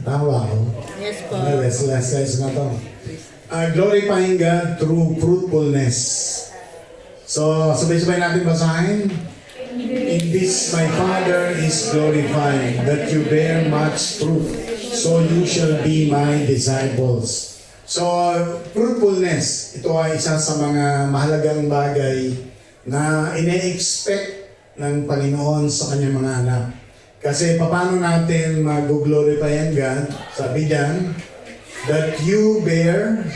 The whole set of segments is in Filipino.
Tama ako. Yes po. Last na to. Glorifying God through fruitfulness. So, sabay-sabay natin basahin. In this my Father is glorified, that you bear much fruit, so you shall be my disciples. So, fruitfulness, ito ay isa sa mga mahalagang bagay na ine-expect ng Panginoon sa kanyang mga anak. Kasi paano natin mag-glorify ang God? Sabi diyan, that you bear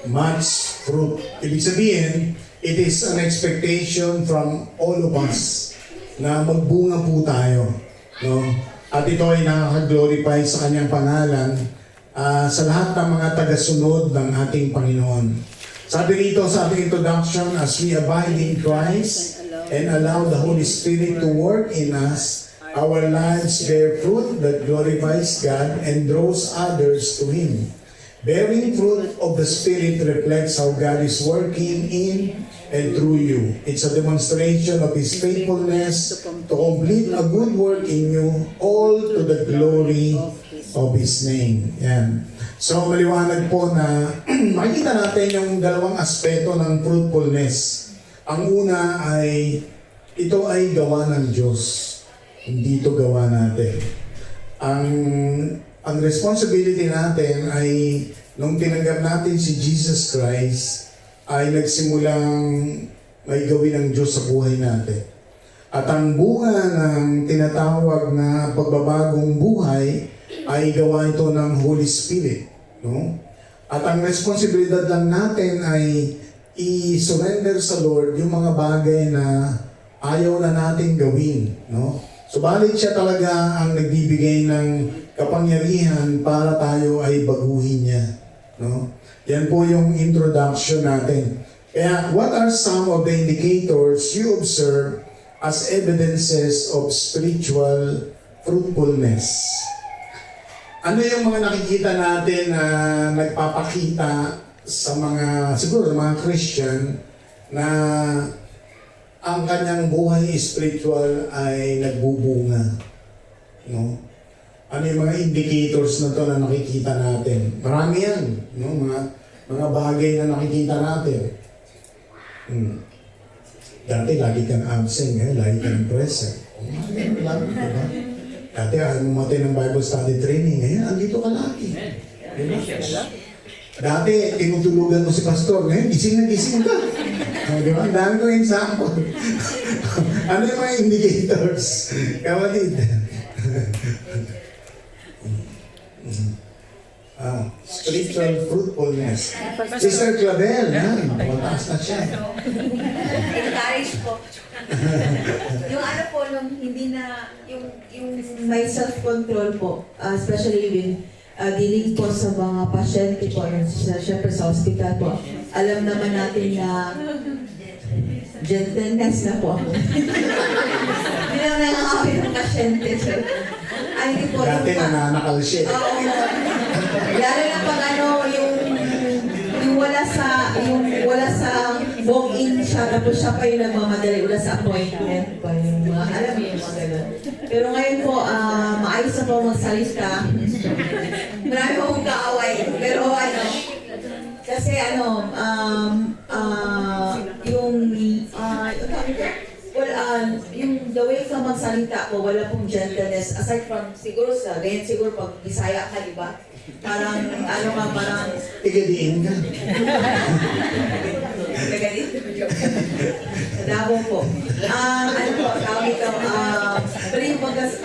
much fruit. Ibig sabihin, it is an expectation from all of us na magbunga po tayo. No? At ito ay nakaka-glorify sa kanyang pangalan sa lahat ng mga tagasunod ng ating Panginoon. Sabi rito sa ating introduction, as we abide in Christ and allow the Holy Spirit to work in us, our lives bear fruit that glorifies God and draws others to Him. Bearing fruit of the Spirit reflects how God is working in and through you. It's a demonstration of His faithfulness to complete a good work in you, all to the glory of His name. Yan. So maliwanag po na makikita natin yung dalawang aspeto ng fruitfulness. Ang una ay, ito ay gawa ng Diyos. Hindi ito gawa natin. Ang responsibility natin ay nung tinanggap natin si Jesus Christ ay nagsimulang may gawin ng Diyos sa buhay natin. At ang bunga ng tinatawag na pagbabagong buhay ay gawa ito ng Holy Spirit. No? At ang responsibilidad lang natin ay i-surrender sa Lord yung mga bagay na ayaw na natin gawin. No? Subalit siya talaga ang nagbibigay ng kapangyarihan para tayo ay baguhin niya. No? Yan po yung introduction natin. Kaya, what are some of the indicators you observe as evidences of spiritual fruitfulness? Ano yung mga nakikita natin na nagpapakita sa mga, siguro mga Christian, na ang kanyang buhay spiritual ay nagbubunga? No? Ano yung mga indicators na to na nakikita natin? Marami yan. No? Mga bagay na nakikita natin. Dati lagi kang absent, lagi kang present. Diba? Dati ayaw mo matay ng Bible study training, ngayon andito ka lagi. Diba? Dati tinutulugan mo si pastor, ngayon gising na gising ka. Diba? Ang dami ko example. Ano yung mga indicators? Kapatid. Spiritual fruitfulness. Sister Clavel, mataas na siya. Encourage po. Yung ano po, nung hindi na, yung may self-control po, especially with dealing po sa mga pasyente po, syempre sa hospital po, alam naman natin na gentleness na po ako. Hindi naman nakakawin ng pasyente. Ay, hindi po. Dati nananakal siya. Oo. Lalo na pag ano, yung wala sa walk-in siya, tapos siya pa yung nagmamadali, wala sa appointment pa yung mga, alam mo yung mga gano'n. Pero ngayon po, maayos na po magsalita. Marami po kong kaaway. Pero ano, kasi ano, yung the way ka magsalita po, wala pong gentleness. Aside from, siguro sa ganyan, siguro pag Bisaya ka, di ba? Parang, ano ka, parang... Igadiin ka. Dabo po. Ano po, tawag ito, pero yung pagkas,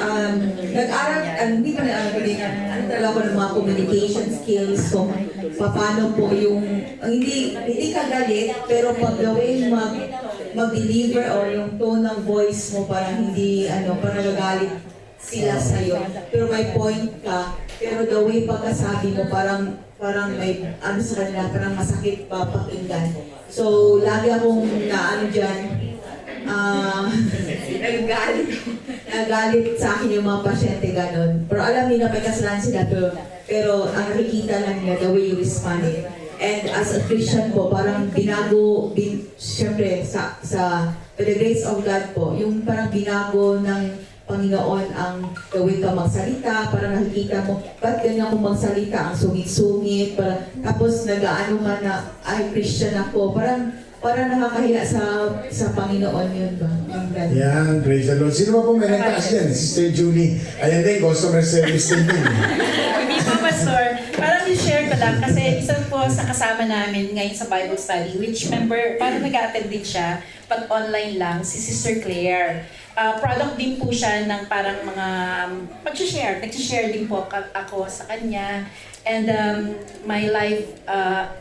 nag-aral, hindi pa nag-aral, ano talaga po ng mga communication skills, so, paano po yung, hindi ka galit, pero pag the way mag-deliver or yung tone ng voice mo, parang hindi, parang nagagalit sila sa'yo, pero may point ka, pero the way pagkasabi mo, parang may, sa kanila, parang masakit pa pakinggan. So, lagi akong dyan, nagagalit sa akin yung mga pasyente ganon. Pero alam nila may kasalanan sila, pero ang nakikita lang nila, the way you respond. And as a Christian po, parang siyempre, by the grace of God po, yung parang binago ng Panginoon ang gawin ka magsalita para nakikita mo, ba't ganyan akong magsalita, ang sungit-sungit, tapos nag-aano nga na, ay, Christian ako, parang nakakahiya sa Panginoon yun ba? Yung ganun. Yan, praise the Lord. Sino ba po may nagtaas yan? Sister Julie. Ayan din, customer service din din. Hindi po, Pastor. Parang i-share ko lang kasi isa po sa kasama namin ngayon sa Bible study, which member, parang nag-attend din siya, pag online lang, si Sister Claire. Product din po siya ng parang mga pag-share. Nag-share din po ako sa kanya. And my life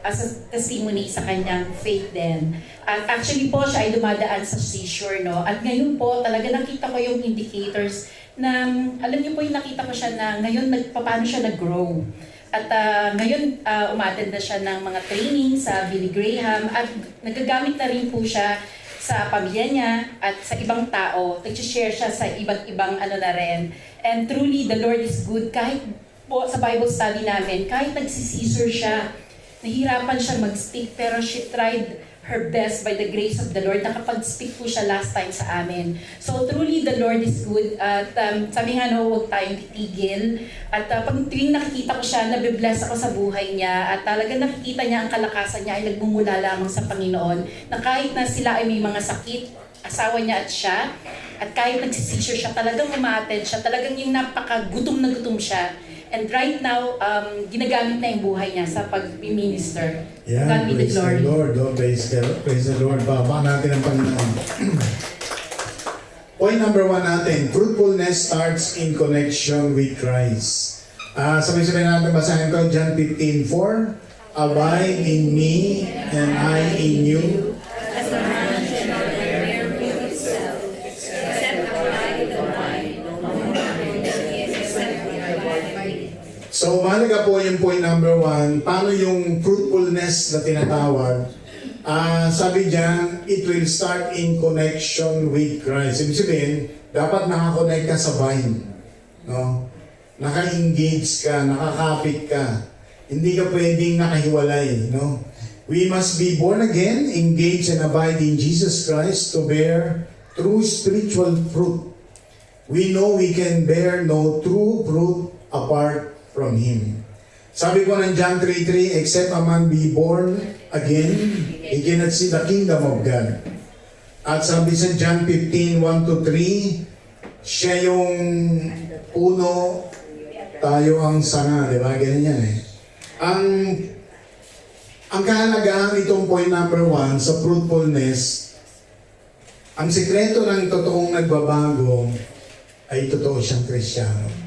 as a testimony sa kanyang faith din. At actually po siya ay dumadaan sa seizure, no? At ngayon po talaga nakita ko yung indicators na, alam niyo po yung nakita ko siya na ngayon paano siya nag-grow. At ngayon umattend na siya ng mga training sa Billy Graham at nagagamit na rin po siya sa pamilya niya at sa ibang tao. Nag-share siya sa iba't ibang ano na rin. And truly, the Lord is good. Kahit po sa Bible study namin, kahit nagsisisor siya, nahirapan siya mag-speak, pero she tried her best by the grace of the Lord. Nakapag-speak po siya last time sa amin. So truly, the Lord is good. At sabi nga, no, huwag tayong titigil. At pag tuwing nakikita ko siya, nabibless ako sa buhay niya. At talaga nakikita niya ang kalakasan niya ay nagmumula lamang sa Panginoon. Na kahit na sila ay may mga sakit, asawa niya at siya, at kahit nagsisisure siya, talagang umaattend siya, talagang yung napakagutom na gutom siya. And right now, ginagamit na yung buhay niya sa pag-minister. Yan, God be the praise glory. the Lord. Oh, praise the Lord. Baba natin ang Panginoon. Point number 1 natin, fruitfulness starts in connection with Christ. Sabay-sabay natin basahin ko, John 15:4. Abide in me and I in you. As the branch cannot bear fruit itself, except abide in the vine, no more can it except abide by it. So, mahalaga po yung point number 1. Paano yung fruitfulness na tinatawag? Sabi diyan, it will start in connection with Christ. Ibig sabihin, dapat nakakonect ka sa vine. No? Naka-engage ka, nakakapit ka. Hindi ka pwedeng nakahiwalay. No? We must be born again, engage and abide in Jesus Christ to bear true spiritual fruit. We know we can bear no true fruit apart from Him. Sabi ko ng John 3:3, except a man be born again, he cannot see the kingdom of God. At sabi sa John 15:1-3, siya yung puno, tayo ang sanga, di ba? Ganyan yan eh. Ang kahalagahan itong point number 1 sa fruitfulness, ang sikreto ng totoong nagbabago ay totoo siyang Kristiyano.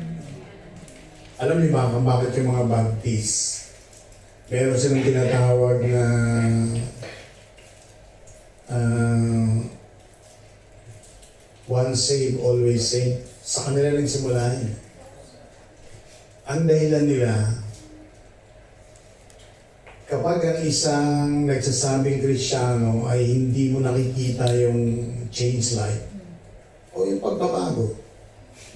Alam niyo ba kung bakit yung mga Baptist, meron silang tinatawag na once saved, always saved. Sa kanila nagsimula yun. Ang dahilan nila, kapag ang isang nagsasabing Kristiyano ay hindi mo nakikita yung change life o yung pagbabago,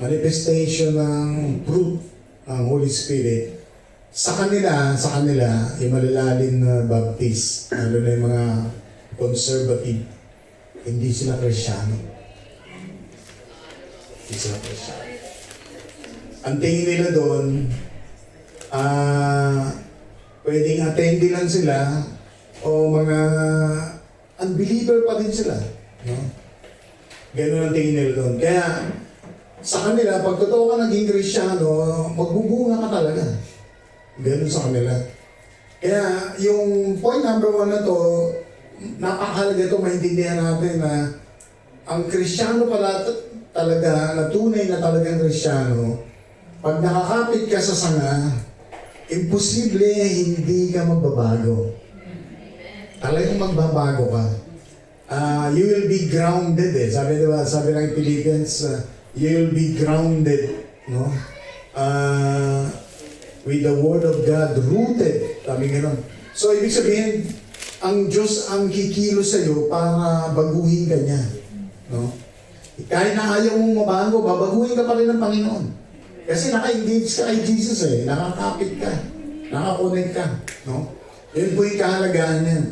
manifestation ng fruit ng Holy Spirit, sa kanila, yung malalalim na Baptist, lalo na yung mga conservative, hindi sila Kristiyano. Hindi sila Kristiyano. Ang tingin nila doon, pwedeng attendee lang sila o mga unbeliever pa din sila. No? Ganun ang tingin nila doon. Kaya, sa kanila, pag totoo ka naging Kristiyano, magbubunga ka talaga. Ganun sa kanila. Kaya, yung point number 1 na to, napakahalaga ito, maintindihan natin na ang Kristiyano pala talaga, na tunay na talagang Kristiyano, pag nakakapit ka sa sanga, imposible hindi ka magbabago. Talagang magbabago ka. You will be grounded eh. Sabi ng Philippians, you will be grounded, no? With the Word of God, rooted. Sabi gano'n. So, ibig sabihin, ang Diyos ang kikilos sa'yo para baguhin ka niya. No? Kahit na ayaw mong mabago, babaguhin ka pa rin ng Panginoon. Kasi naka-engage ka kay Jesus eh. Nakakapit ka. Nakakonect ka. No? Yun po yung kahalagahan niyan.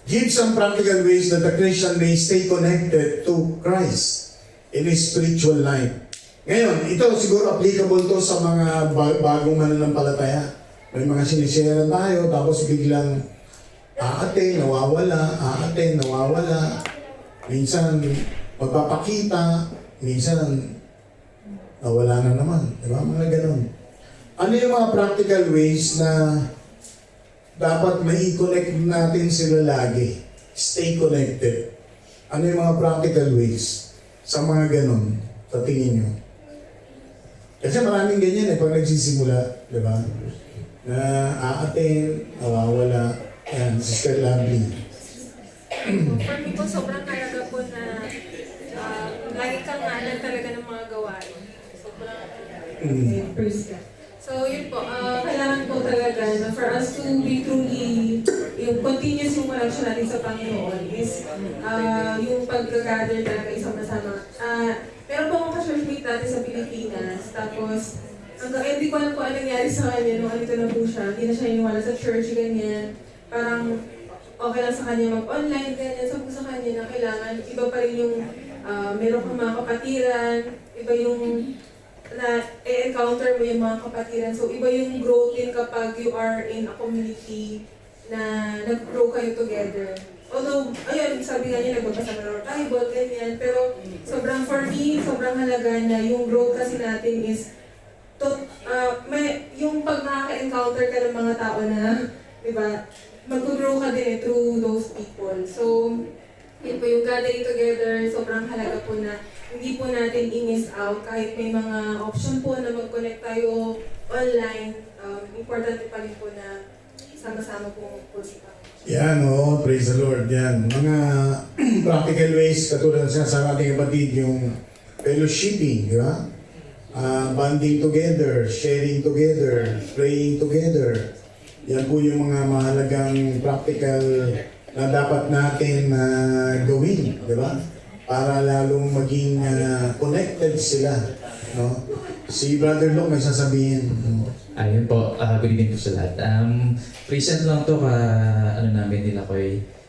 Give some practical ways that the Christian may stay connected to Christ. in his spiritual life. Ngayon, ito siguro applicable to sa mga bagong mananampalataya. May mga sinisira tayo, tapos biglang aaten, nawawala. Minsan, magpapakita, minsan, nawala na naman. Diba? Mga ganun. Ano yung mga practical ways na dapat mai-connect natin sila lagi? Stay connected. Ano yung mga practical ways sa mga ganun, sa tingin nyo? Kasi maraming ganyan pag nagsisimula, di ba? Na aaten, nawawala, yan, Sister Lovely. For me po, sobrang karaga po na lagi kang maanan talaga ng mga gawain. Sobrang Praise God. So yun po, kailangan po talaga na for us to be truly, yung continuous yung connection natin sa Panginoon is yung pag-gather talaga isama-sama. Meron po akong ka-churchmate dati sa Pilipinas, tapos hanggang hindi ko alam po ano nangyari sa kanya nung andito na po siya. Hindi na siya iniwala sa church, ganyan. Parang okay lang sa kanya mag-online, ganyan. Sabi ko sa kanya na kailangan, iba pa rin yung meron kang mga kapatiran, iba yung na encounter mo yung mga kapatiran. So, iba yung growth din kapag you are in a community na nag-grow kayo together. Although, ayun, sabi nga niya, nagbabasa ka ng Bible, ganyan. Pero, for me, sobrang halaga na yung growth kasi natin is yung pag makaka-encounter ka ng mga tao na, di ba, mag-grow ka din through those people. So, yun po, yung gathering together, sobrang halaga po na hindi po natin i-miss out kahit may mga option po na mag-connect tayo online. Importante pa rin po na sama-sama po si Panginoon. Yan, praise the Lord. Yan, mga practical ways, katulad sa ating kapatid, yung fellowshipping, di ba? Bonding together, sharing together, praying together. Yan po yung mga mahalagang practical na dapat natin gawin, di ba? Para lalong maging connected sila. No? Si Brother Luke may sasabihin. Ayun po, good evening po sa lahat. Recent lang to namin nila ko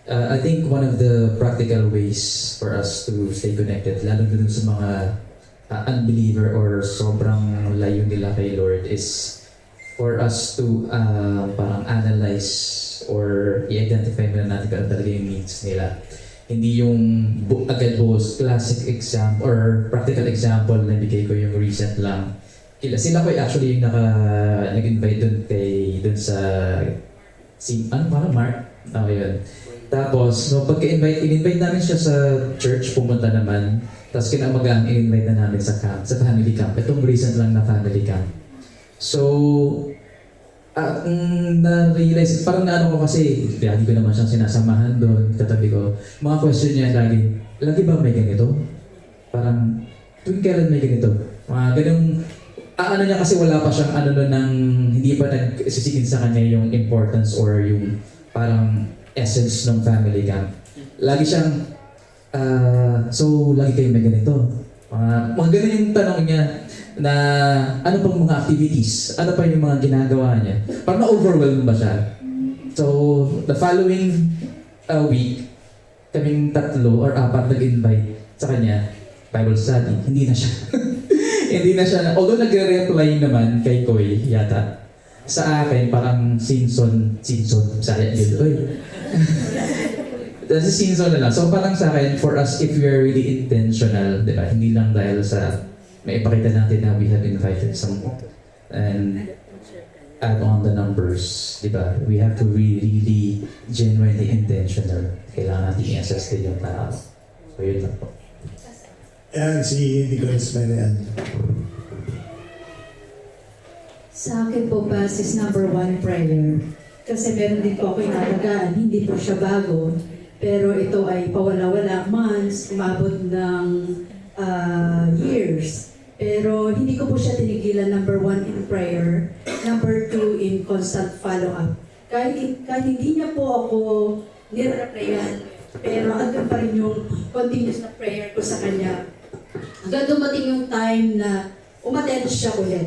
I think one of the practical ways for us to stay connected, lalo dun sa mga unbeliever or sobrang layo nila kay Lord, is for us to parang analyze or i-identify muna natin kung ano talaga yung needs nila. Hindi yung agad buhos, classic example or practical example na bigay ko yung recent lang. Sila ko actually yung nag-invite dun sa parang Mark? Yun. Tapos, no, in-invite namin siya sa church, pumunta naman. Tapos kinamagang in-invite na namin sa camp, sa family camp. Itong recent lang na family camp. So, na-realize, parang naano ko kasi, lagi ko naman siyang sinasamahan doon, katabi ko. Mga question niya lagi ba may ganito? Parang, tuwing kailan may ganito? Mga ganung, niya kasi wala pa siyang hindi pa nagsisigin sa kanya yung importance or yung parang essence ng family camp. Lagi siyang, so lagi kayo may ganito. Mga ganun yung tanong niya na ano pang mga activities, ano pa yung mga ginagawa niya. Parang na-overwhelm ba siya? So, the following week, kaming 3 or 4 nag-invite sa kanya, Bible study, hindi na siya. Hindi na siya, although nagre-reply naman kay Koy yata, sa akin parang Simpson, saya yun. That's a season na lang. So parang sa akin, for us, if we are really intentional, di ba? Hindi lang dahil sa may ipakita natin na we have invited someone and add on the numbers, di ba? We have to be really genuinely intentional. Kailangan natin i-assess din yung tao. So yun lang po. Yan, si Nicholas Marian. Sa akin po, basis number 1, prayer. Kasi meron din po ako inalagaan, hindi po siya bago. Pero ito ay pawala-wala, months, umabot ng years. Pero hindi ko po siya tinigilan, number 1 in prayer, number 2 in constant follow-up. Kahit hindi niya po ako nire-replyan, pero andun pa rin yung continuous na prayer ko sa kanya. Hanggang dumating yung time na umattend siya ulit.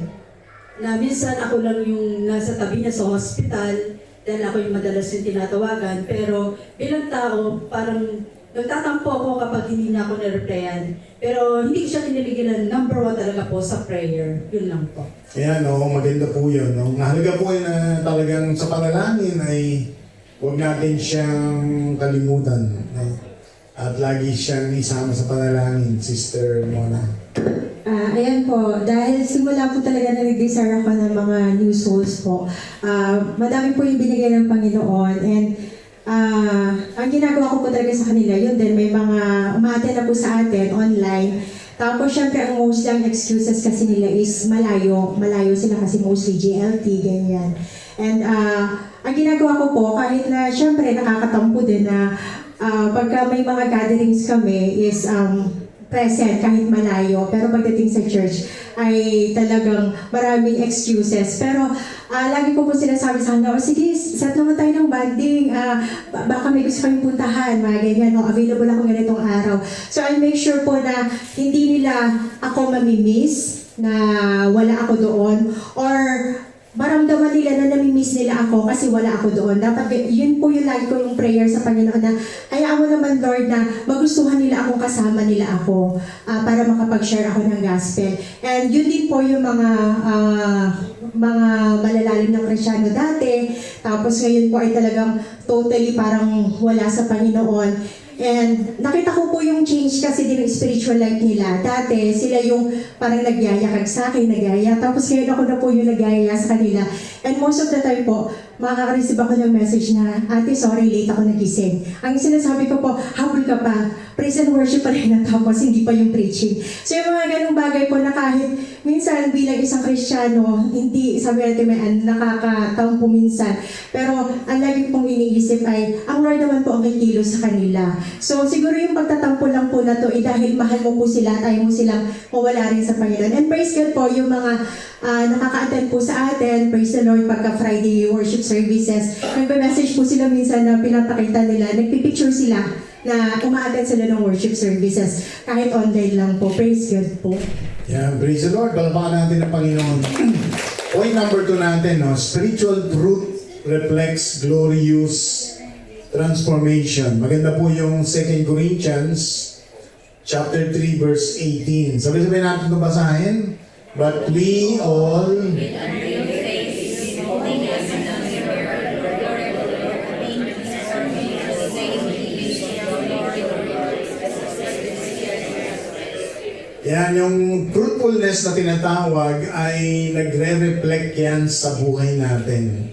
Na minsan ako lang yung nasa tabi niya sa hospital, dahil ako yung madalas yung tinatawagan, pero bilang tao, parang Nagtatampo ako kapag hindi niya ako nireplyan. Pero hindi ko siya tinigilan. Number 1 talaga po sa prayer. Yun lang po. Ayan, no, maganda po yun. No? Mahalaga po yun na talagang sa panalangin ay huwag natin siyang kalimutan. No? At lagi siyang isama sa panalangin, Sister Mona. Ayan po, dahil simula po talaga nag-desire ako ng mga new souls po. Madami po yung binigay ng Panginoon, and ang ginagawa ko po talaga sa kanila, yun din, may mga umaattend na po sa atin online. Tapos syempre ang most lang excuses kasi nila is malayo sila kasi mostly GLT, ganyan. And ang ginagawa ko po, kahit na syempre nakakatampo din na pagka may mga gatherings kami is present kahit malayo, pero pagdating sa church ay talagang maraming excuses. Pero lagi ko po sinasabi sa kanila, sige, set naman tayo ng banding, baka may gusto kayong puntahan, mga ganyan, no? Available ako ganitong araw. So I make sure po na hindi nila ako mamimiss, na wala ako doon, or maramdaman nila na namimiss nila ako kasi wala ako doon. Dapat yun po yung lagi ko yung prayer sa Panginoon na hayaan mo naman, Lord, na magustuhan nila akong kasama nila ako para makapag-share ako ng gospel. And yun din po yung mga malalalim ng Kristyano dati. Tapos ngayon po ay talagang totally parang wala sa Panginoon. And nakita ko po yung change kasi din ng spiritual life nila. Dati, sila yung parang nagyayakag sa akin, nagyaya. Tapos ngayon ako na po yung nagyaya sa kanila. And most of the time po, makaka-receive ako ng message na, Ate, sorry, late ako nagising. Ang sinasabi ko po, habol ka pa. Praise and worship pa rin natapos, hindi pa yung preaching. So yung mga ganung bagay po na kahit minsan bilang isang Kristiyano, hindi, sabi natin may nakakatampo minsan. Pero ang lagi pong iniisip ay, ang Lord naman po ang kikilos sa kanila. So siguro yung pagtatampo lang po na to, dahil mahal mo po sila, tayo mo silang mawala rin sa Panginoon. And praise God po, yung mga nakaka-attend po sa atin, praise the Lord, pagka Friday worship services, nagpa-message po sila minsan na pinapakita nila, nagpipicture sila na uma-attend sila ng worship services, kahit online lang po. Praise God po. Yeah, praise the Lord. Palapakan natin ang Panginoon. Point number 2 natin, no? Spiritual truth reflects glorious transformation. Maganda po yung 2 Corinthians chapter 3 verse 18. Sabi-sabi natin ito basahin. But we all yan, yung fruitfulness na tinatawag ay nagre-reflect yan sa buhay natin.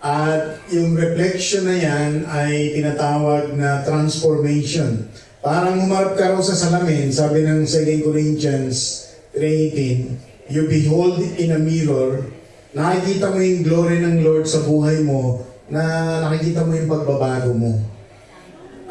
At yung reflection na yan ay tinatawag na transformation. Parang humarap ka raw sa salamin, sabi ng 2 Corinthians 3:18, you behold in a mirror, nakikita mo yung glory ng Lord sa buhay mo, na nakikita mo yung pagbabago mo.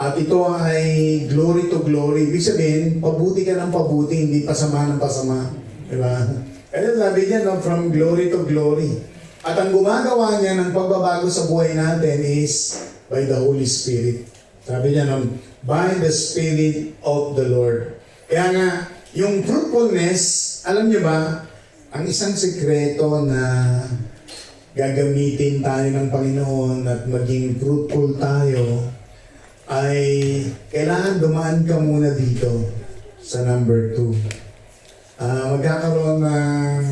At ito ay glory to glory. Ibig sabihin, pabuti ka ng pabuti, hindi pasama ng pasama. Diba? Kaya sabi niya, no, from glory to glory. At ang gumagawa niya ng pagbabago sa buhay natin is by the Holy Spirit. Sabi niya, no, by the Spirit of the Lord. Kaya nga, yung fruitfulness, alam niyo ba, ang isang sekreto na gagamitin tayo ng Panginoon at maging fruitful tayo, ay kailangan dumaan ka muna dito sa number 2. Magkakaroon ng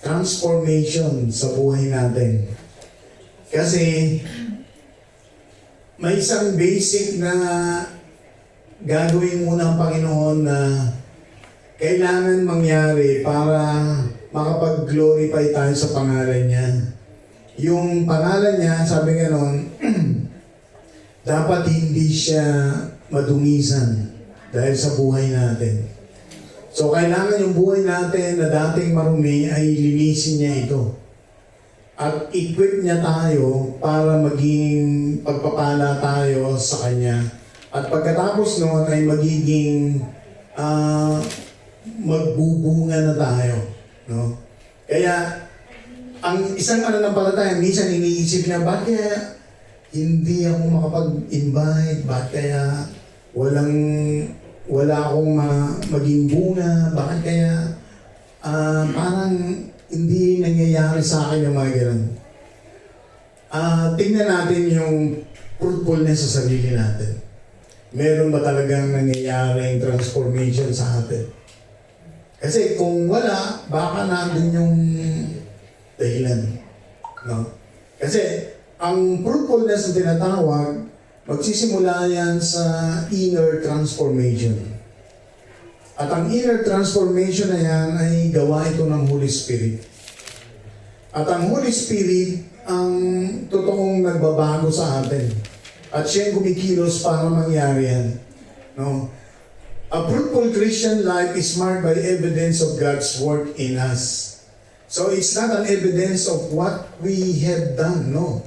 transformation sa buhay natin. Kasi may isang basic na gagawin muna ang Panginoon na kailangan mangyari para makapag-glorify tayo sa pangalan niya. Yung pangalan niya, sabi nga nun, dapat hindi siya madungisan dahil sa buhay natin. So kailangan yung buhay natin na dating marumi ay linisin niya ito. At equip niya tayo para maging pagpapala tayo sa Kanya. At pagkatapos noon ay magiging magbubunga na tayo. No? Kaya ang isang mananampalataya, minsan iniisip niya, bakit kaya hindi ako makapag-invite? Bakit kaya wala akong maging bunga? Bakit kaya parang hindi nangyayari sa akin yung mga ganun? Tingnan natin yung fruitfulness sa sarili natin. meron ba talagang nangyayaring transformation sa atin? Kasi kung wala, baka nandun yung dahilan. No? Kasi ang fruitfulness na tinatawag, magsisimula yan sa inner transformation. At ang inner transformation na yan ay gawa ito ng Holy Spirit. At ang Holy Spirit ang totoong nagbabago sa atin. At siya yung kumikilos para mangyari yan. No? A fruitful Christian life is marked by evidence of God's work in us. So it's not an evidence of what we have done, no.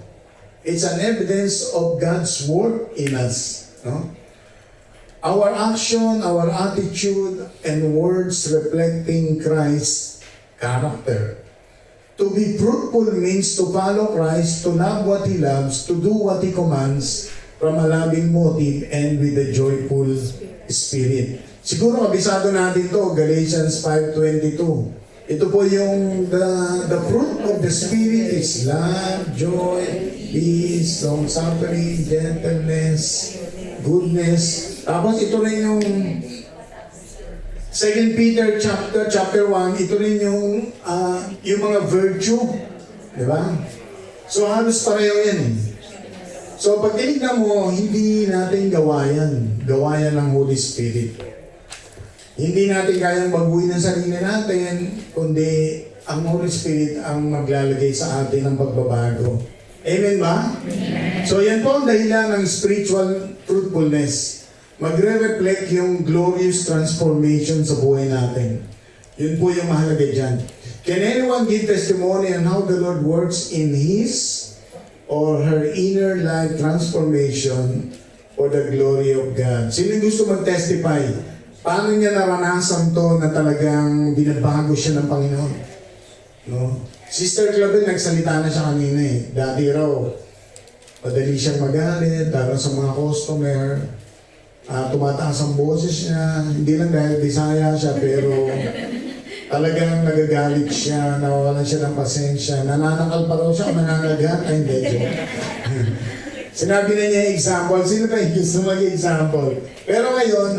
It's an evidence of God's work in us, no. Our action, our attitude, and words reflecting Christ's character. To be fruitful means to follow Christ, to love what He loves, to do what He commands, from a loving motive and with a joyful spirit. Siguro kabisado natin to, Galatians 5:22. Ito po yung the fruit of the Spirit is love, joy, peace, long-suffering, gentleness, goodness. Tapos ito rin yung 2 Peter chapter 1, ito rin yung mga virtue. Di ba? So halos pareho yan eh. So pag tinignan mo, hindi natin gawa yan. Gawa yan ng Holy Spirit. Hindi natin kayang baguhin ang sarili natin, kundi ang Holy Spirit ang maglalagay sa atin ng pagbabago. Amen ba? Amen. So yan po ang dahilan ng spiritual fruitfulness. Magre-reflect yung glorious transformation sa buhay natin. Yun po yung mahalaga dyan. Can anyone give testimony on how the Lord works in his or her inner life transformation for the glory of God? Sino gusto mag-testify? Paano niya naranasan to na talagang binabago siya ng Panginoon? No? Sister Clavel, nagsalita na siya kanina eh. Dati raw, madali siyang magalit, lalo sa mga customer. Tumataas ang boses niya. Hindi lang dahil Bisaya siya, pero talagang nagagalit siya, nawawalan siya ng pasensya. Nananakal pa raw siya, mananagat. Ay, hindi, joke. Sinabi na niya example. Sino ba yung gusto mag-example? Pero ngayon,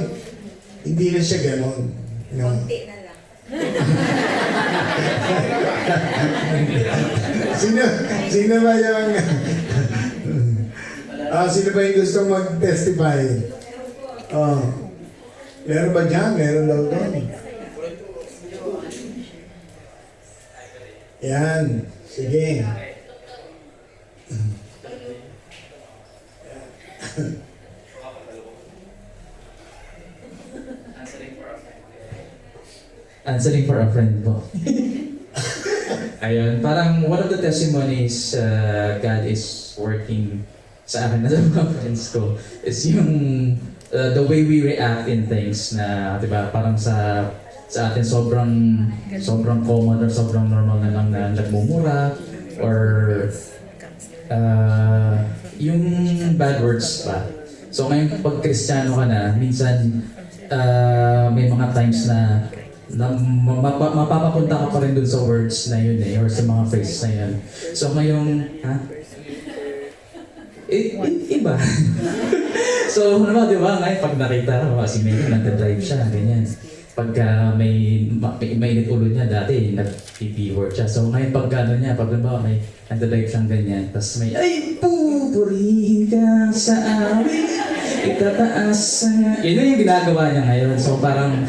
hindi na siya ganon. No? Konti na lang. Sino ba yung... sino ba yung gustong mag-testify? Meron ba dyan? Meron daw doon. Yan. Sige. Answering for a friend po. Ayun, parang one of the testimonies God is working sa akin na sa mga friends ko is yung the way we react in things na, di ba, parang sa atin sobrang common or sobrang normal na lang na nagmumura or yung bad words pa. So ngayon pag Kristiyano ka na, minsan may mga times na mapapapunta ka pa rin dun sa words na yun eh, or sa mga phrases na yun. So ngayong, iba. So, ano ba, di ba, ngayon pag nakita ka, si Mary, nagda-drive siya, ganyan. Pagka may mainit ulo niya, dati, nag-PP-word siya. So ngayon pag gano'n niya, pag ba, may nagda-drive siyang ganyan, tapos may, ay, pupurihin ka sa amin, itataas sa... Yun yung ginagawa niya ngayon. So parang,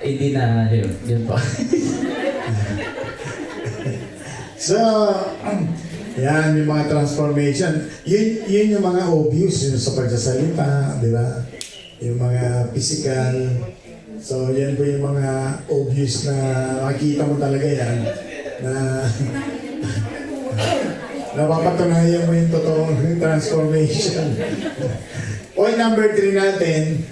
hindi na, yun po. So, yan yung mga transformation. Yun yung mga obvious yung sa pagsasalita, di ba? Yung mga physical. So, yan po yung mga obvious na makikita mo talaga yan. Na napapatunayan mo yung totoong transformation. Point number 3 natin,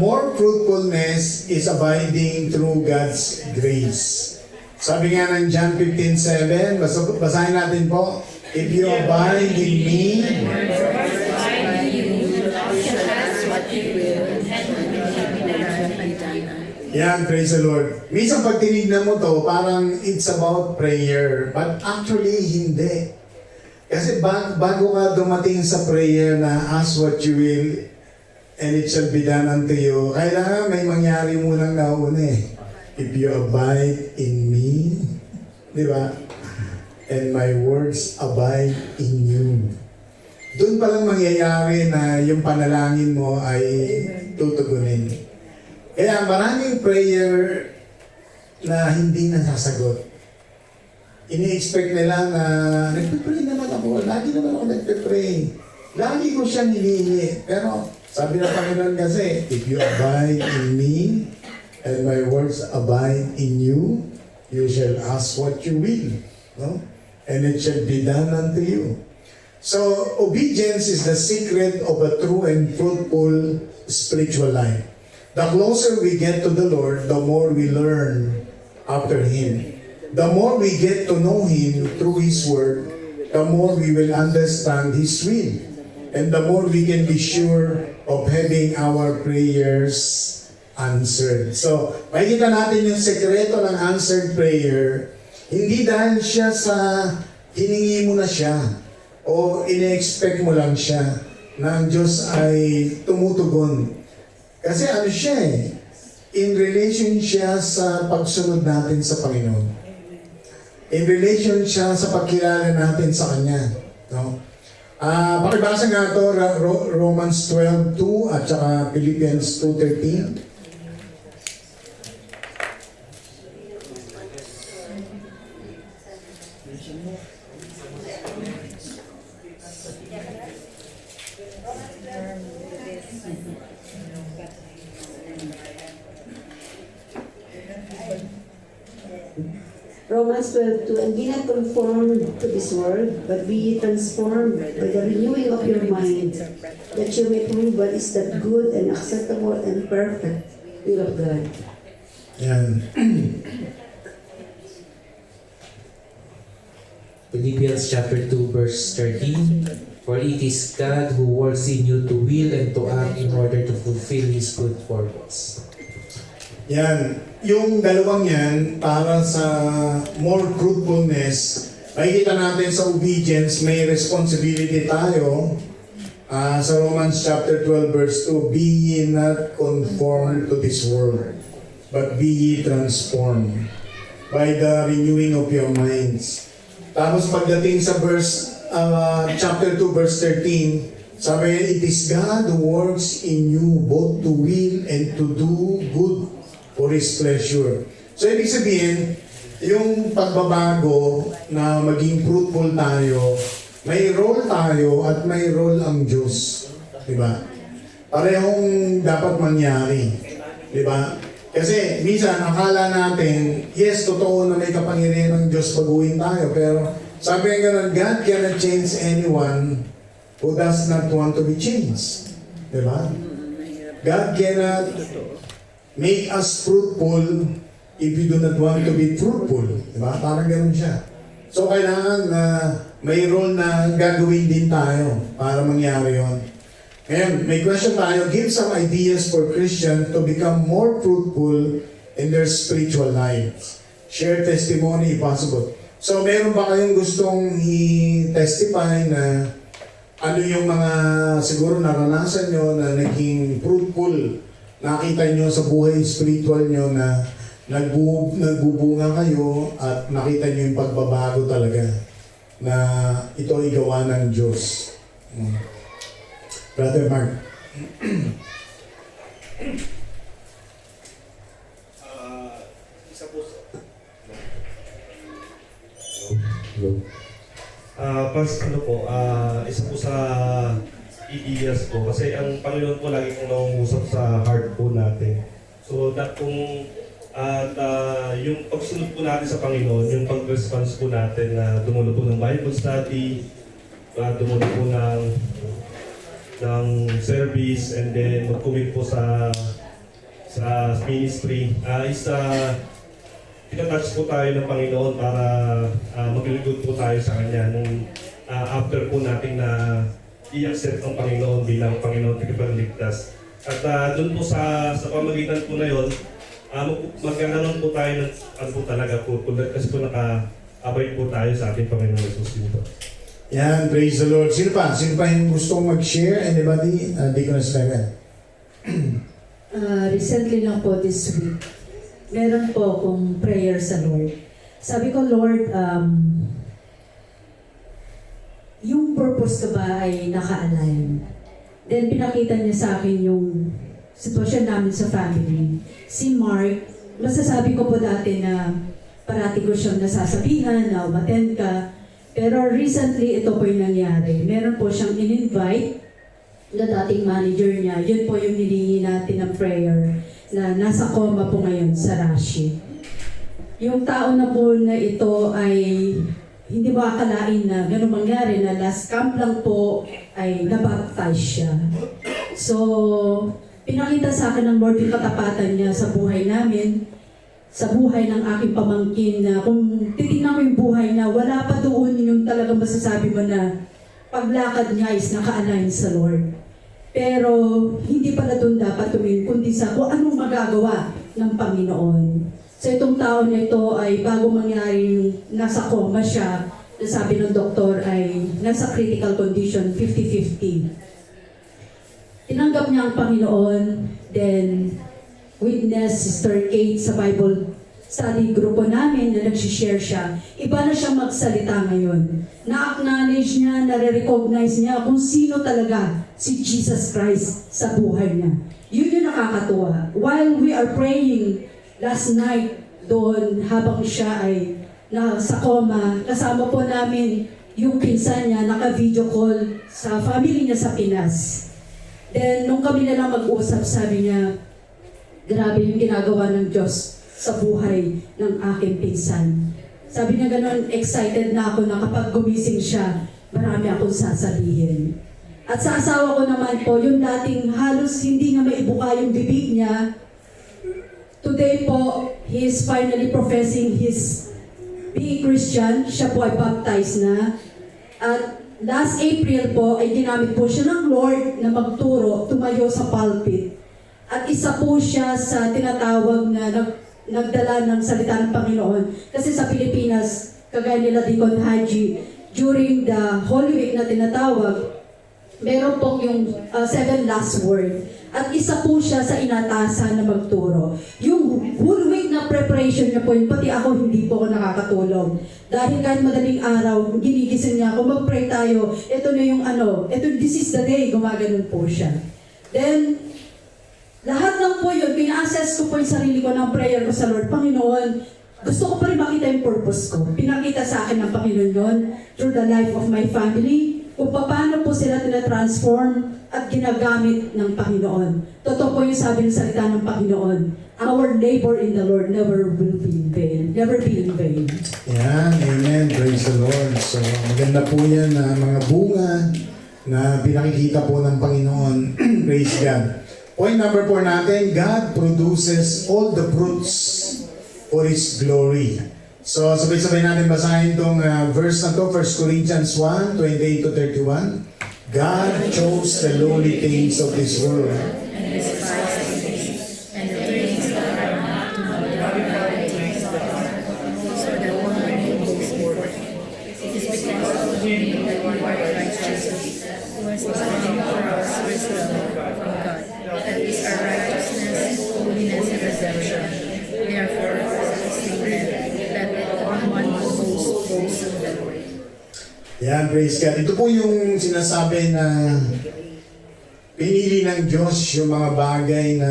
more fruitfulness is abiding through God's grace. Sabi nga ng John 15:7, basahin natin po. If you abide in me, yan, praise the Lord. Minsan pag tinignan mo to, parang it's about prayer. But actually, hindi. Kasi bago ka dumating sa prayer na ask what you will, and it shall be done unto you. Kailangan may mangyari munang nauna eh. If you abide in me, di ba? And my words abide in you. Doon palang mangyayari na yung panalangin mo ay tutugunin. Kaya maraming prayer na hindi nasasagot. Ini-expect nila na nagpe-pray naman ako, lagi naman ako nagpe-pray. Lagi ko siyang hinihingi. Pero sabi ng Panginoon kasi, if you abide in me, and my words abide in you, you shall ask what you will. No? And it shall be done unto you. So, obedience is the secret of a true and fruitful spiritual life. The closer we get to the Lord, the more we learn after Him. The more we get to know Him through His Word, the more we will understand His will. And the more we can be sure of having our prayers answered. So, makikita natin yung sekreto ng answered prayer, hindi dahil siya sa hiningi mo na siya o ine-expect mo lang siya na ang Diyos ay tumutugon. Kasi ano siya eh, in relation siya sa pagsunod natin sa Panginoon. In relation siya sa pagkilala natin sa Kanya. No? Pakibasa nga ito, Romans 12:2 at saka Philippians 2:13. Romans 12:2, and be not conformed to this world, but be ye transformed by the renewing of your mind, that you may prove what is that good and acceptable and perfect will of God. Yan. Philippians chapter 2 verse 13. For it is God who works in you to will and to act in order to fulfill His good purpose. Yan. Yung dalawang yan, para sa more fruitfulness, makikita natin sa obedience, may responsibility tayo. Sa Romans chapter 12 verse 2, be ye not conformed to this world, but be ye transformed by the renewing of your minds. Tapos pagdating sa chapter 2 verse 13, sabi, it is God who works in you both to will and to do good for His pleasure. So, ibig sabihin, yung pagbabago na maging fruitful tayo, may role tayo at may role ang Diyos. Diba? Parehong dapat mangyari. Diba? Kasi minsan, akala natin, yes, totoo na may kapangyarihan ng Diyos baguhin tayo, pero sabi nga ganun, God cannot change anyone who does not want to be changed. Diba? God cannot make us fruitful if you do not want to be fruitful. Diba? Parang ganun siya. So, kailangan na may role na gagawin din tayo para mangyari yun. Ngayon, may question tayo. Give some ideas for Christians to become more fruitful in their spiritual lives. Share testimony if possible. So, meron ba kayong gustong i-testify na ano yung mga siguro naranasan nyo na naging fruitful? Nakita nyo sa buhay spiritual nyo na nagbubunga kayo at nakita nyo yung pagbabago talaga na ito ay gawa ng Diyos. Brother Mark. Isa po sa... isa po sa ideas po kasi ang Panginoon po lagi pong nangungusap sa heart po natin. So that kung yung pagsunod po natin sa Panginoon, yung pag-response po natin na dumulo po ng Bible study, dumulo po ng service, and then mag-commit po sa ministry, tinatouch po tayo ng Panginoon para maglilingkod po tayo sa Kanya nung after po natin na i-accept ng Panginoon bilang Panginoon tagapagligtas. At doon po sa pamagitan po na yon, magkakaroon po tayo ng ano po talaga po, kasi po naka-abay po tayo sa ating Panginoon Jesus po. Yan, praise the Lord. Sino pa? Sino pa yung gustong mag-share? Anybody? Di ko na sila. Recently lang po this week, meron po akong prayer sa Lord. Sabi ko, Lord, yung purpose ko ba ay naka-align? Then pinakita niya sa akin yung sitwasyon namin sa family. Si Mark, masasabi ko po dati na parati ko siyang nasasabihan na umattend ka. Pero recently, ito po yung nangyari. Meron po siyang in-invite na dating manager niya. Yun po yung hilingi natin ng prayer na nasa coma po ngayon sa Rashi. Yung tao na po na ito ay hindi makakalain na gano'ng mangyari na last camp lang po ay nabaptize siya. So, pinakita sa akin ng Lord yung katapatan niya sa buhay namin, sa buhay ng aking pamangkin na kung titignan ko yung buhay niya, wala pa doon yung talagang masasabi mo na paglakad niya is naka-align sa Lord. Pero hindi pala doon dapat tumingin, kundi sa kung anong magagawa ng Panginoon. So itong tao na ito ay bago mangyari yung nasa coma siya, sabi ng doktor ay nasa critical condition, 50-50. Tinanggap niya ang Panginoon, then witness Sister Kate sa Bible study grupo namin na nagsishare siya. Iba na siya magsalita ngayon. Na-acknowledge niya, nare-recognize niya kung sino talaga si Jesus Christ sa buhay niya. Yun yung nakakatuwa. While we are praying last night doon habang siya ay sa coma, kasama po namin yung pinsan niya, naka-video call sa family niya sa Pinas. Then, nung kami na lang mag-usap, sabi niya, grabe yung ginagawa ng Diyos sa buhay ng aking pinsan. Sabi niya gano'n, excited na ako na kapag gumising siya, marami akong sasabihin. At sa asawa ko naman po, yung dating halos hindi nga maibuka yung bibig niya, today po, he is finally professing his being Christian. Siya po ay baptized na. At last April po, ay ginamit po siya ng Lord na magturo, tumayo sa pulpit. At isa po siya sa tinatawag na nagdala ng salita ng Panginoon. Kasi sa Pilipinas, kagaya nila Deacon Haji, during the Holy Week na tinatawag, meron pong yung 7 last word. At isa po siya sa inatasan na magturo. Yung whole week na preparation niya po, yun, pati ako hindi po ako nakakatulong. Dahil kahit madaling araw, ginigising niya ako, mag-pray tayo, ito na yung this is the day, gumaganon po siya. Then, lahat lang po yun, pina-assess ko po yung sarili ko ng prayer ko sa Lord. Panginoon, gusto ko pa rin makita yung purpose ko. Pinakita sa akin ng Panginoon yun through the life of my family, kung paano po sila tinatransform at ginagamit ng Panginoon. Totoo po yung sabi ng salita ng Panginoon, our labor in the Lord never will be in vain. Never be in vain. Yan, amen. Praise the Lord. So, maganda po yan na mga bunga na pinakikita po ng Panginoon. Praise God. Point number 4 natin, God produces all the fruits for His glory. So, sabay-sabay natin basahin itong verse na to, 1 Corinthians 1, 28 to 31. God chose the lowly things of this world. Yan, praise God. Ito po yung sinasabi na pinili ng Diyos yung mga bagay na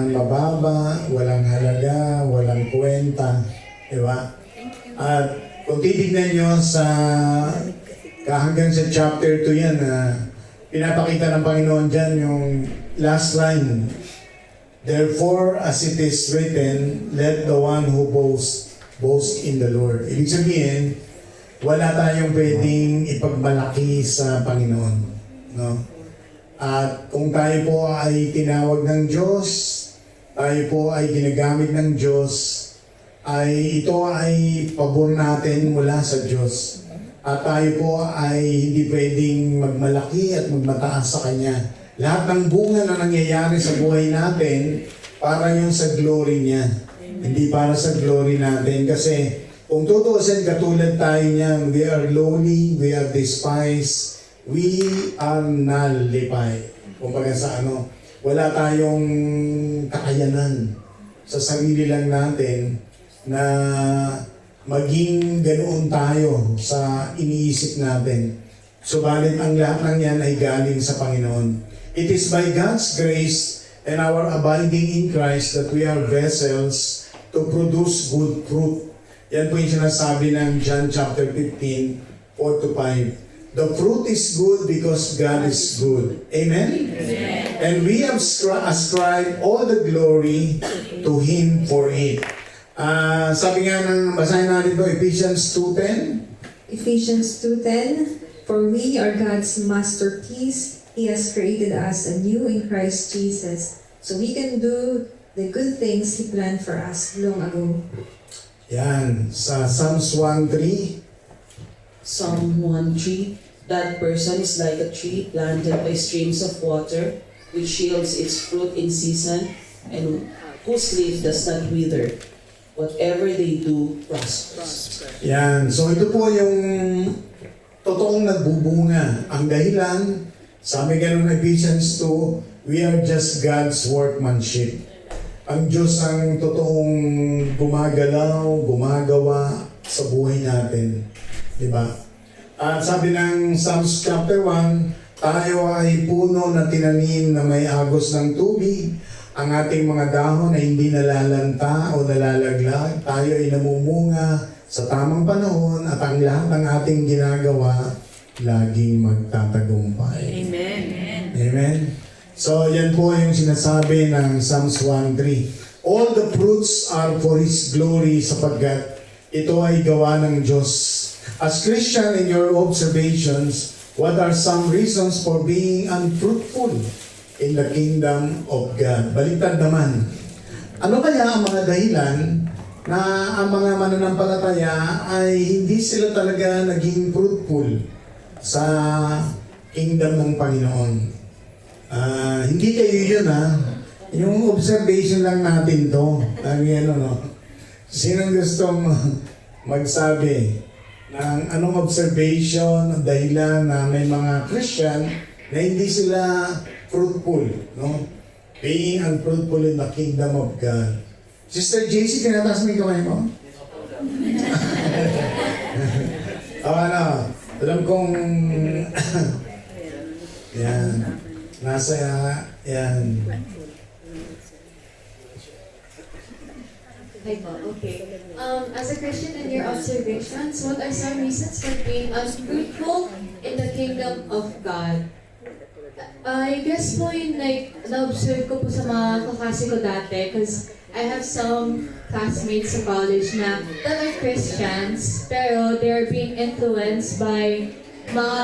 mababa, walang halaga, walang kwenta. Diba? At kung titignan nyo hanggang sa chapter 2 yan, pinapakita ng Panginoon dyan yung last line. Therefore, as it is written, let the one who boast in the Lord. Ibig sabihin, wala tayong pwedeng ipagmalaki sa Panginoon. No? At kung tayo po ay tinawag ng Diyos, tayo po ay ginagamit ng Diyos, ay ito ay pabor natin mula sa Diyos. At tayo po ay hindi pwedeng magmalaki at magmataas sa Kanya. Lahat ng bunga na nangyayari sa buhay natin, para yung sa glory niya. Hindi para sa glory natin. Kasi kung tutuusin, katulad tayo niyan, we are lowly, we are despised, we are nullified. Kung baga sa wala tayong kakayanan sa sarili lang natin na maging ganoon tayo sa iniisip natin. Subalit ang lahat ng yan ay galing sa Panginoon. It is by God's grace and our abiding in Christ that we are vessels to produce good fruit. Yan po yung sinasabi ng John chapter 15, 4-5. The fruit is good because God is good. Amen? And we ascribe all the glory to Him for it. Sabi nga ng, basahin natin ito, Ephesians 2:10. Ephesians 2:10, for we are God's masterpiece. He has created us anew in Christ Jesus, so we can do the good things He planned for us long ago. Yan, sa Psalms 1:3. Psalm 1:3, that person is like a tree planted by streams of water, which yields its fruit in season, and whose leaf does not wither. Whatever they do prospers. Yan, so ito po yung totoong nagbubunga. Ang dahilan, sabi nga ng Ephesians 2, we are just God's workmanship. Ang Diyos ang totoong gumagalaw, gumagawa sa buhay natin. Diba? At sabi ng Psalms chapter 1, tayo ay puno na tinanim na may agos ng tubig. Ang ating mga dahon ay hindi nalalanta o nalalaglag. Tayo ay namumunga sa tamang panahon at ang lahat ng ating ginagawa laging magtatagumpay. Amen. Amen? So, yan po yung sinasabi ng Psalms 1:3. All the fruits are for His glory sapagkat ito ay gawa ng Diyos. As Christian, in your observations, what are some reasons for being unfruitful in the kingdom of God? Baliktad naman. Ano kaya ang mga dahilan na ang mga mananampalataya ay hindi sila talaga naging fruitful sa kingdom ng Panginoon? Hindi kayo yun Yung observation lang natin to. Sinong gustong magsabi ng anong observation, dahilan na may mga Christian na hindi sila fruitful, no? Being unfruitful in the kingdom of God. Sister JC, tinataas mo yung kamay mo? Alam kong yan. Nasa yan. Okay. As a Christian, in your observations, what are some reasons for being unfruitful in the kingdom of God? I guess po yung na-observe ko po sa mga kaklase ko dati because I have some classmates sa college na that are Christians pero they're being influenced by mga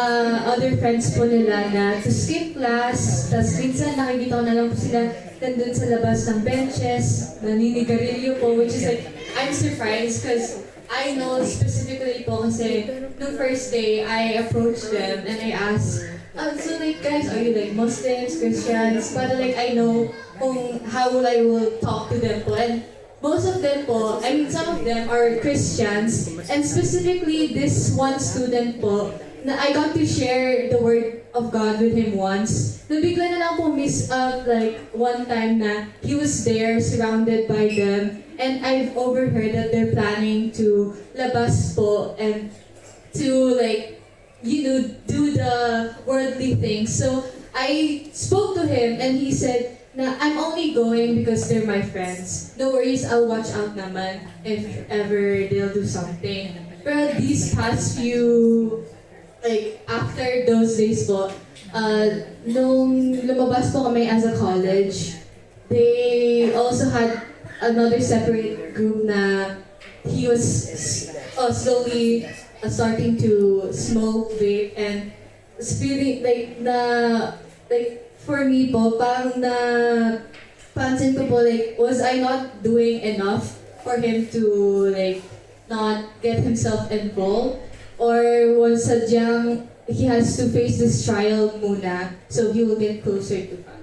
other friends po nila na to skip class, tapos minsan nakikita ko na lang po sila nandun sa labas ng benches, naninigarilyo po, which is like, I'm surprised because I know specifically po kasi nung first day, I approached them and I asked, so like guys, are you like Muslims, Christians? Para like I know kung how I will talk to them po. And most of them po, I mean some of them are Christians and specifically this one student po, na I got to share the word of God with him once. Nabigla na lang po miss up like one time na he was there surrounded by them and I've overheard that they're planning to labas po and to like do the worldly things. So I spoke to him and he said na I'm only going because they're my friends. No worries, I'll watch out naman if ever they'll do something. Pero these past few like after those days po, nung lumabas po kami as a college, they also had another separate group na he was slowly starting to smoke, vape, and feeling like for me po, parang na pansin ko po like, was I not doing enough for him to like not get himself involved? Or was sadyang he has to face this trial muna so he will get closer to God?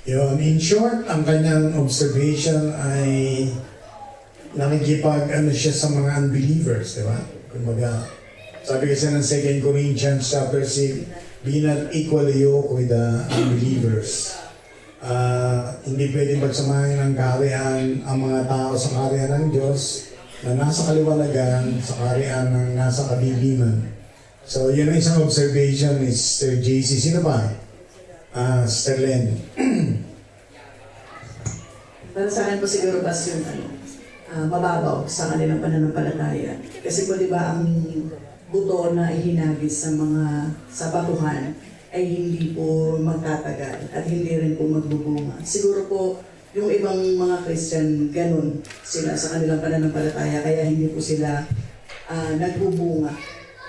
Yun, in short, ang kanyang observation ay siya sa mga unbelievers, di ba? Kumbaga, sabi kasi ng 2 Corinthians chapter 6, be not equally yoked with the unbelievers. Hindi pwedeng pagsamahin ng kaharian ang mga tao sa kaharian ng Diyos na nasa kaliwanagan sa kaharian ng nasa kadiliman. So, yun ang isang observation ni Sister JC. Sino ba? Sister Len. Para sa akin po siguro pas yung mababaw sa kanilang pananampalataya. Kasi po di ba ang buto na ihinagis sa batuhan ay hindi po magtatagal at hindi rin po magbubunga. Siguro po yung ibang mga Christian ganun sila sa kanilang pananampalataya kaya hindi po sila nagbubunga.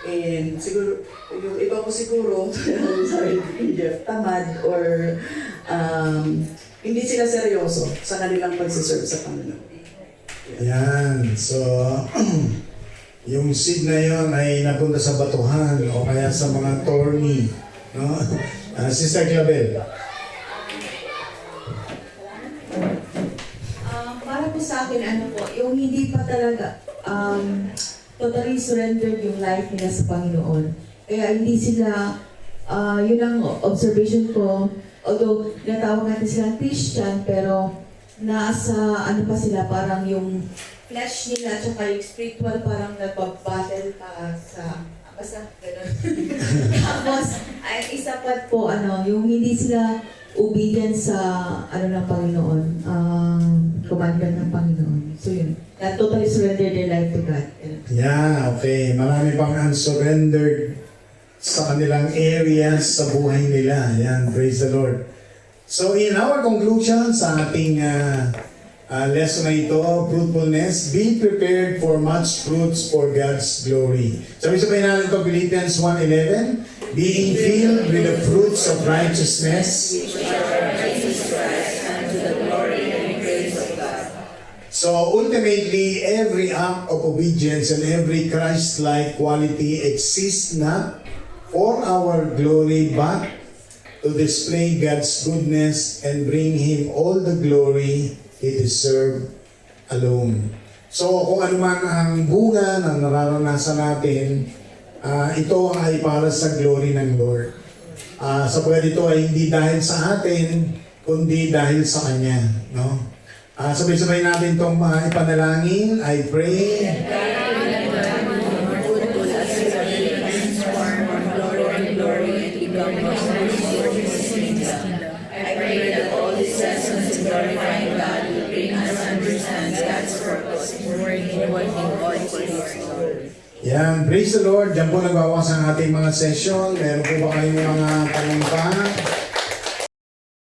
And siguro, yung iba po siguro, sorry, tamad or hindi sila seryoso sa kanilang pagsiserve sa Panginoon. Yan. So, yung seed na yon ay napunta sa batuhan o kaya sa mga thorny. No? Sister Clavel. Para po sa akin, yung hindi pa talaga totally surrendered yung life nila sa Panginoon. Kaya hindi sila, yun ang observation ko, although natawag natin sila Christian, pero nasa pa sila, parang yung flesh nila at saka yung spiritual parang nagbabattle pa sa basta gano'n. Tapos, isa pa po, yung hindi sila obedient sa ng Panginoon, commandment ng Panginoon. So yun, that totally surrender their life to God. Yeah, okay. Marami pang unsurrendered sa kanilang areas sa buhay nila. Yan, praise the Lord. So in our conclusion sa ating lesson na ito, fruitfulness, be prepared for much fruits for God's glory. Sabi-sabay natin ito, Philippians 1:11, being filled with the fruits of righteousness, so ultimately, every act of obedience and every Christ-like quality exists not for our glory but to display God's goodness and bring Him all the glory He deserves alone. So kung ano man ang bunga na nararanasan natin, ito ay para sa glory ng Lord. Sapagkat ito ay hindi dahil sa atin, kundi dahil sa Kanya. No? Sabay-sabay natin itong ipanalangin. I pray. I pray that all these lessons in glorifying God will bring us to understand God's purpose in working all His glory. Yan, praise the Lord. Diyan po nagwawakas ang ating mga session. Meron po ba kayong mga tanong pa?